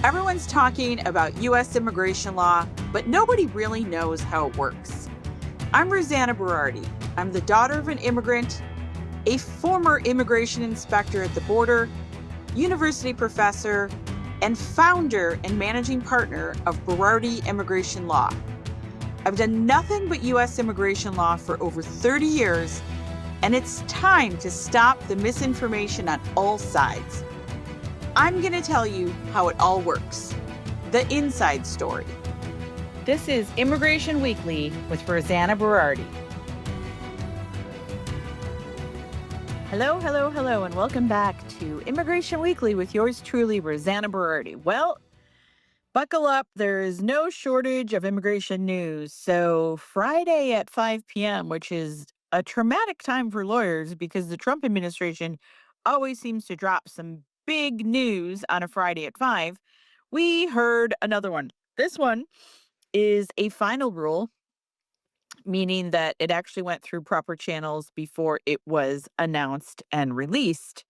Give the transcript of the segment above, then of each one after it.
Everyone's talking about U.S. immigration law, but nobody really knows how it works. I'm Rosanna Berardi. I'm the daughter of an immigrant, a former immigration inspector at the border, university professor, and founder and managing partner of Berardi Immigration Law. I've done nothing but U.S. immigration law for over 30 years, and it's time to stop the misinformation on all sides. I'm going to tell you how it all works. The inside story. This is Immigration Weekly with Rosanna Berardi. Hello, and welcome back to Immigration Weekly with yours truly, Rosanna Berardi. Well, buckle up. There is no shortage of immigration news. So Friday at 5 p.m., which is a traumatic time for lawyers because the Trump administration always seems to drop some big news on a Friday at 5, we heard another one. This one is a final rule, meaning that it actually went through proper channels before it was announced and released.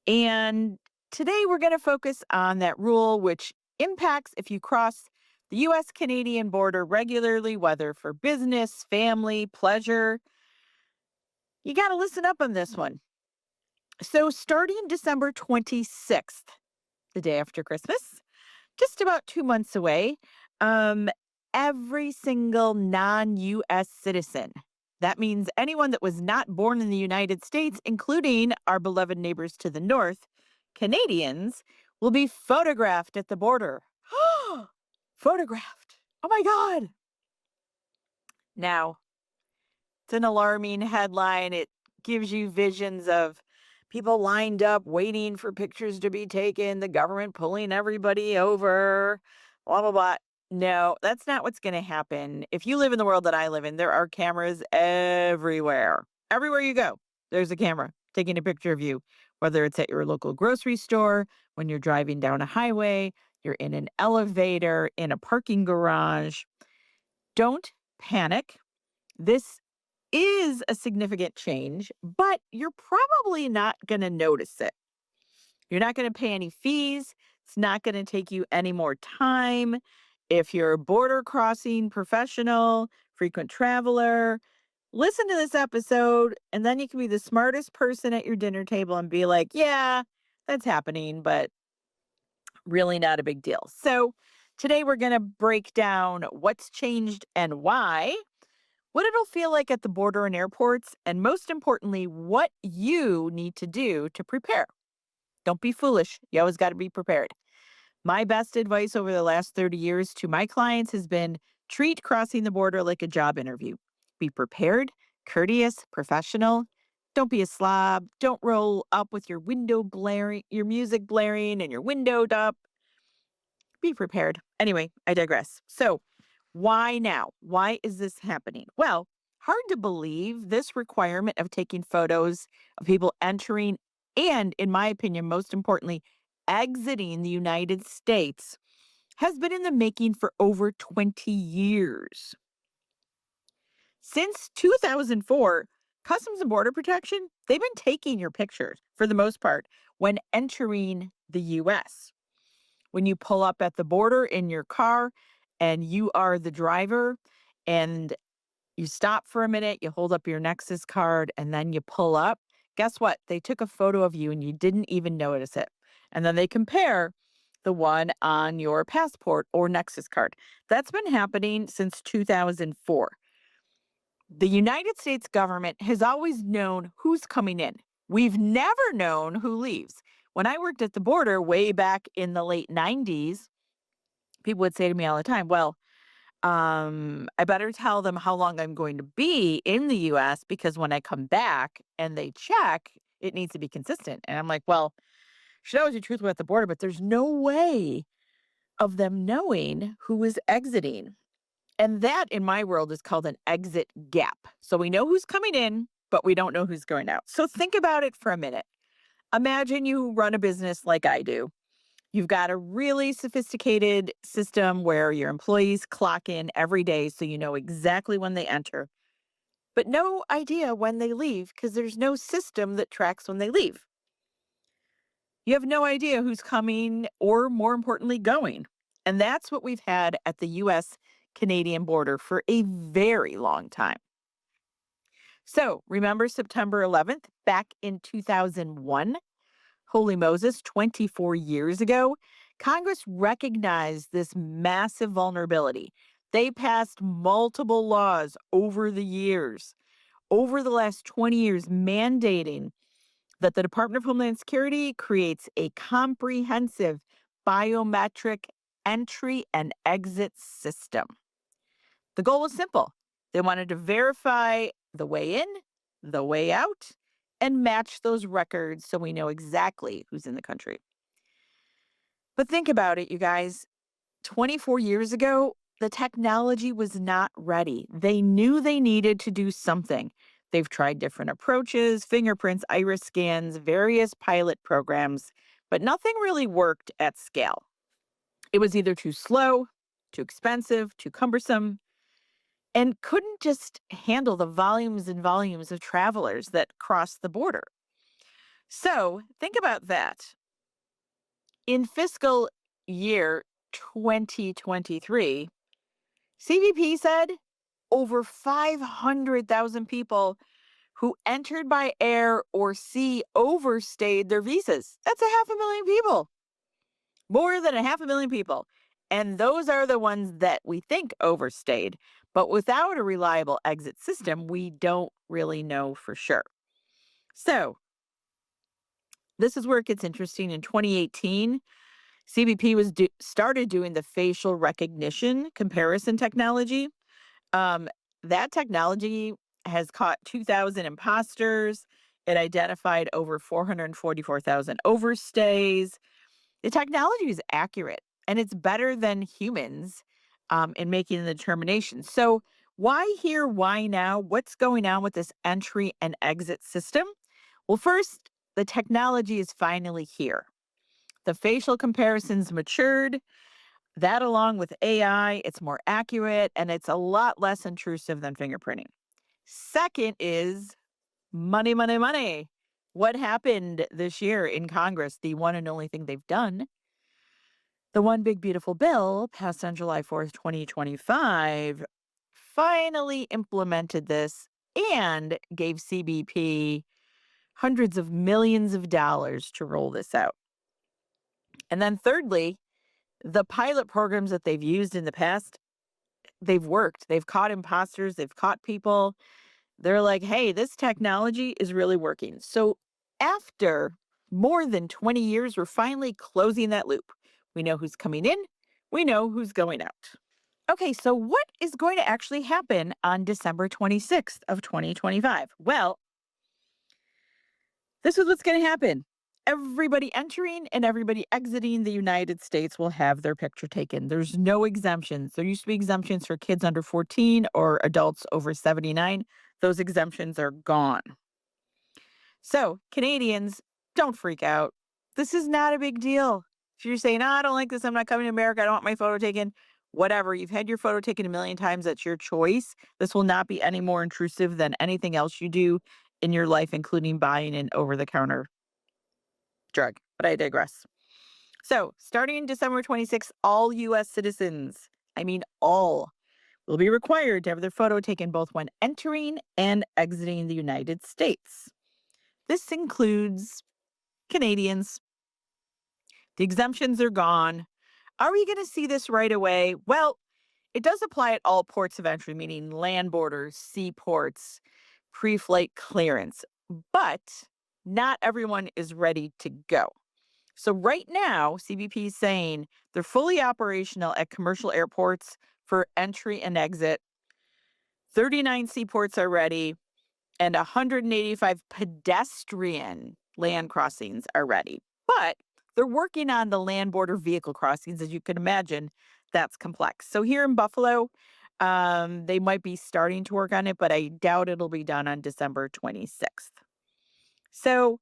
And today we're going to focus on that rule, which impacts if you cross the U.S.-Canadian border regularly, whether for business, family, pleasure. You got to listen up on this one. So starting December 26th, the day after Christmas, just about 2 months away, every single non-U.S. citizen, that means anyone that was not born in the United States, including our beloved neighbors to the north, Canadians, will be photographed at the border. Photographed. Oh my God. Now, it's an alarming headline. It gives you visions of people lined up waiting for pictures to be taken, the government pulling everybody over, blah, blah, blah. No, that's not what's going to happen. If you live in the world that I live in, there are cameras everywhere. Everywhere you go, there's a camera taking a picture of you, whether it's at your local grocery store, when you're driving down a highway, you're in an elevator, in a parking garage. Don't panic. This is a significant change, but you're probably not going to notice it. You're not going to pay any fees. It's not going to take you any more time. If you're a border crossing professional, frequent traveler, listen to this episode, and then you can be the smartest person at your dinner table and be like, yeah, that's happening, but really not a big deal. So today we're going to break down what's changed and why, what it'll feel like at the border and airports, and most importantly, what you need to do to prepare. Don't be foolish. You always got to be prepared. My best advice over the last 30 years to my clients has been treat crossing the border like a job interview. Be prepared, courteous, professional. Don't be a slob. Don't roll up with your window blaring, your music blaring and your window up. Be prepared. Anyway, I digress. So, why now? Why is this happening? Well, hard to believe this requirement of taking photos of people entering and, in my opinion, most importantly, exiting the United States has been in the making for over 20 years. Since 2004, Customs and Border Protection, they've been taking your pictures for the most part when entering the U.S. When you pull up at the border in your car and you are the driver and you stop for a minute, you hold up your Nexus card, and then you pull up. Guess what? They took a photo of you and you didn't even notice it. And then they compare the one on your passport or Nexus card. That's been happening since 2004. The United States government has always known who's coming in. We've never known who leaves. When I worked at the border way back in the late 90s, people would say to me all the time, well, I better tell them how long I'm going to be in the US because when I come back and they check, it needs to be consistent. And I'm like, well, should always be truthful at the border, but there's no way of them knowing who is exiting. And that in my world is called an exit gap. So we know who's coming in, but we don't know who's going out. So think about it for a minute. Imagine you run a business like I do. You've got a really sophisticated system where your employees clock in every day so you know exactly when they enter, but no idea when they leave because there's no system that tracks when they leave. You have no idea who's coming or, more importantly, going. And that's what we've had at the US Canadian border for a very long time. So, remember September 11th back in 2001? Holy Moses, 24 years ago, Congress recognized this massive vulnerability. They passed multiple laws over the years, over the last 20 years, mandating that the Department of Homeland Security creates a comprehensive biometric entry and exit system. The goal was simple. They wanted to verify the way in, the way out, and match those records so we know exactly who's in the country. But think about it, you guys. 24 years ago, the technology was not ready. They knew they needed to do something. They've tried different approaches, fingerprints, iris scans, various pilot programs, but nothing really worked at scale. It was either too slow, too expensive, too cumbersome, and couldn't just handle the volumes and volumes of travelers that crossed the border. So think about that. In fiscal year 2023, CBP said over 500,000 people who entered by air or sea overstayed their visas. That's a half a million people, more than a half a million people. And those are the ones that we think overstayed. But without a reliable exit system, we don't really know for sure. So this is where it gets interesting. In 2018, CBP started doing the facial recognition comparison technology. Um, that technology has caught 2,000 imposters. It identified over 444,000 overstays. The technology is accurate and it's better than humans in making the determination. So, why here? Why now? What's going on with this entry and exit system? Well, first, the technology is finally here. The facial comparisons matured. That, along with AI, it's more accurate and it's a lot less intrusive than fingerprinting. Second is money, money, money. What happened this year in Congress? The one and only thing they've done. The one big beautiful bill passed on July 4th, 2025, finally implemented this and gave CBP hundreds of millions of dollars to roll this out. And then thirdly, the pilot programs that they've used in the past, they've worked. They've caught imposters, they've caught people. They're like, "Hey, this technology is really working." So after more than 20 years, we're finally closing that loop. We know who's coming in, we know who's going out. Okay, so what is going to actually happen on December 26th of 2025? Well, this is what's going to happen. Everybody entering and everybody exiting the United States will have their picture taken. There's no exemptions. There used to be exemptions for kids under 14 or adults over 79. Those exemptions are gone. So, Canadians, don't freak out. This is not a big deal. If you're saying, "Oh, I don't like this, I'm not coming to America, I don't want my photo taken," whatever. You've had your photo taken a million times. That's your choice. This will not be any more intrusive than anything else you do in your life, including buying an over the counter drug. But I digress. So, starting December 26th, all US citizens, I mean all, will be required to have their photo taken both when entering and exiting the United States. This includes Canadians. The exemptions are gone. Are we going to see this right away? Well, it does apply at all ports of entry, meaning land borders, seaports, pre flight clearance, but not everyone is ready to go. So, right now, CBP is saying they're fully operational at commercial airports for entry and exit. 39 seaports are ready, and 185 pedestrian land crossings are ready. But they're working on the land border vehicle crossings. As you can imagine, that's complex. So here in Buffalo, they might be starting to work on it, but I doubt it'll be done on December 26th. So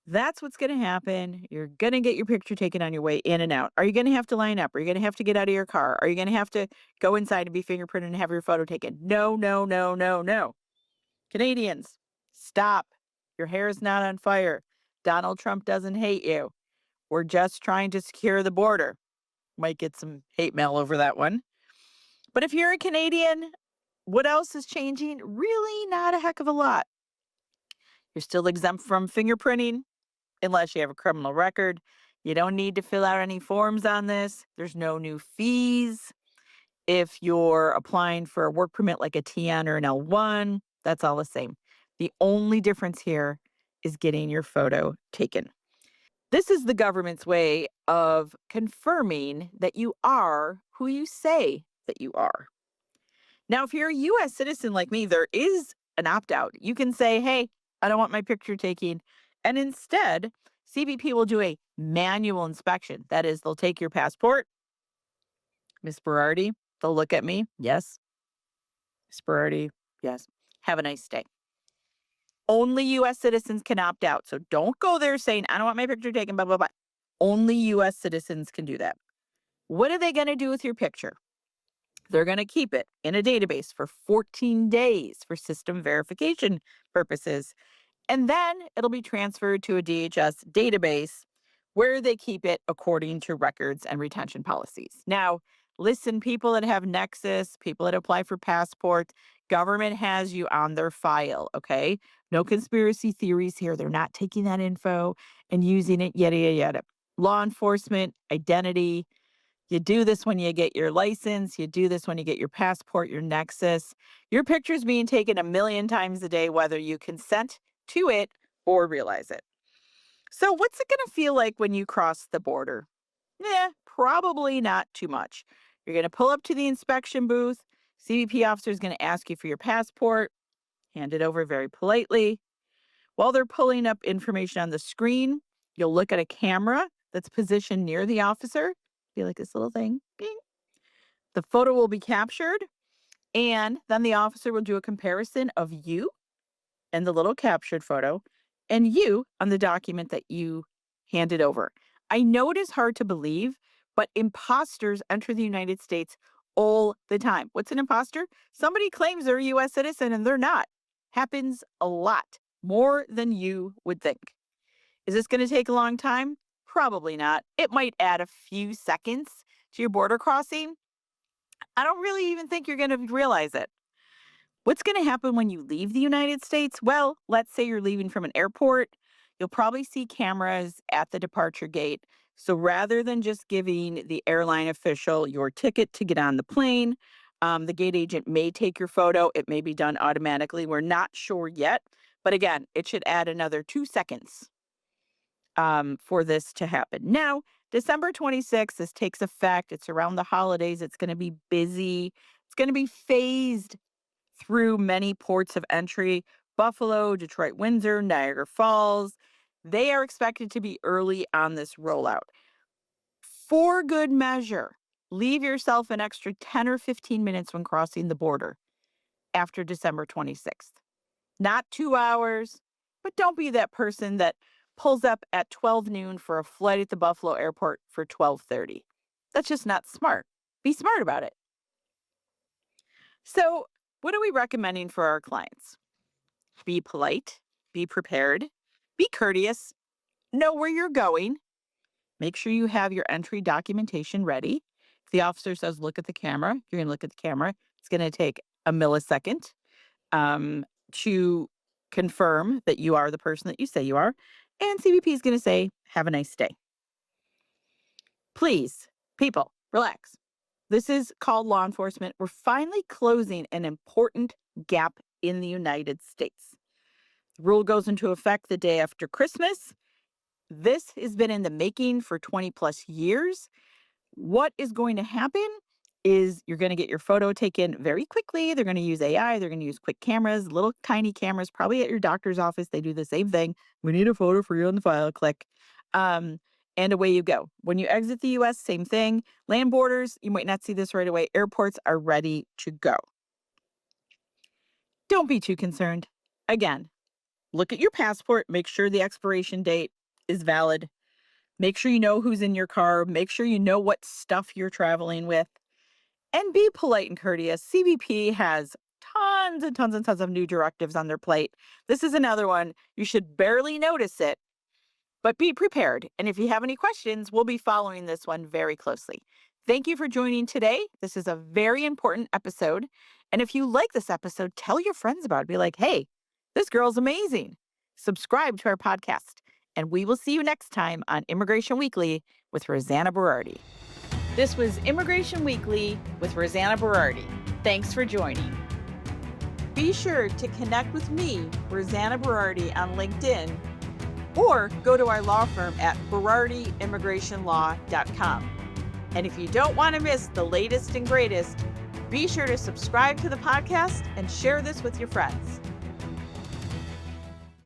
that's what's going to happen. You're going to get your picture taken on your way in and out. Are you going to have to line up? Are you going to have to get out of your car? Are you going to have to go inside and be fingerprinted and have your photo taken? No, no, no, no, no. Canadians, stop. Your hair is not on fire. Donald Trump doesn't hate you. We're just trying to secure the border. Might get some hate mail over that one. But if you're a Canadian, what else is changing? Really not a heck of a lot. You're still exempt from fingerprinting unless you have a criminal record. You don't need to fill out any forms on this. There's no new fees. If you're applying for a work permit like a TN or an L1, that's all the same. The only difference here is getting your photo taken. This is the government's way of confirming that you are who you say that you are. Now, if you're a US citizen like me, there is an opt out. You can say, hey, I don't want my picture taken. And instead, CBP will do a manual inspection. That is, they'll take your passport. Miss Berardi, they'll look at me. Yes. Miss Berardi, yes. Have a nice day. Only US citizens can opt out. So don't go there saying, I don't want my picture taken, blah, blah, blah. Only US citizens can do that. What are they going to do with your picture? They're going to keep it in a database for 14 days for system verification purposes. And then it'll be transferred to a DHS database where they keep it according to records and retention policies. Now, listen, people that have Nexus, people that apply for passports, government has you on their file, okay? No conspiracy theories here. They're not taking that info and using it, yada, yada, yada. Law enforcement, identity. You do this when you get your license. You do this when you get your passport, your Nexus. Your picture's being taken a million times a day, whether you consent to it or realize it. So, what's it going to feel like when you cross the border? Probably not too much. You're going to pull up to the inspection booth. CBP officer is going to ask you for your passport, hand it over very politely. While they're pulling up information on the screen, you'll look at a camera that's positioned near the officer. Be like this little thing. Bing. The photo will be captured, and then the officer will do a comparison of you and the little captured photo and you on the document that you handed over. I know it is hard to believe, but imposters enter the United States all the time. What's an imposter? Somebody claims they're a US citizen and they're not. Happens a lot, more than you would think. Is this going to take a long time? Probably not. It might add a few seconds to your border crossing. I don't really even think you're going to realize it. What's going to happen when you leave the United States? Well, let's say you're leaving from an airport. You'll probably see cameras at the departure gate. So rather than just giving the airline official your ticket to get on the plane, the gate agent may take your photo. It may be done automatically. We're not sure yet. But again, it should add another 2 seconds for this to happen. Now, December 26th, this takes effect. It's around the holidays. It's going to be busy. It's going to be phased through many ports of entry: Buffalo, Detroit, Windsor, Niagara Falls. They are expected to be early on this rollout. For good measure, leave yourself an extra 10 or 15 minutes when crossing the border after December 26th. Not 2 hours, but don't be that person that pulls up at 12 noon for a flight at the Buffalo airport for 12:30. That's just not smart. Be smart about it. So, what are we recommending for our clients? Be polite, be prepared, be courteous, know where you're going, make sure you have your entry documentation ready. If the officer says, look at the camera, you're going to look at the camera. It's going to take a millisecond to confirm that you are the person that you say you are. And CBP is going to say, have a nice day. Please, people, relax. This is called law enforcement. We're finally closing an important gap in the United States. The rule goes into effect the day after Christmas. This has been in the making for 20 plus years. What is going to happen is you're going to get your photo taken very quickly. They're going to use AI. They're going to use quick cameras, little tiny cameras, probably at your doctor's office. They do the same thing. We need a photo for you on the file. Click. And away you go. When you exit the US, same thing. Land borders, you might not see this right away. Airports are ready to go. Don't be too concerned. Again, look at your passport. Make sure the expiration date is valid. Make sure you know who's in your car. Make sure you know what stuff you're traveling with. And be polite and courteous. CBP has tons and tons and tons of new directives on their plate. This is another one. You should barely notice it, But be prepared. And if you have any questions, we'll be following this one very closely. Thank you for joining today. This is a very important episode. And if you like this episode, tell your friends about it. Be like, hey, this girl's amazing. Subscribe to our podcast. And we will see you next time on Immigration Weekly with Rosanna Berardi. This was Immigration Weekly with Rosanna Berardi. Thanks for joining. Be sure to connect with me, Rosanna Berardi, on LinkedIn, or go to our law firm at BerardiImmigrationLaw.com. And if you don't want to miss the latest and greatest, be sure to subscribe to the podcast and share this with your friends.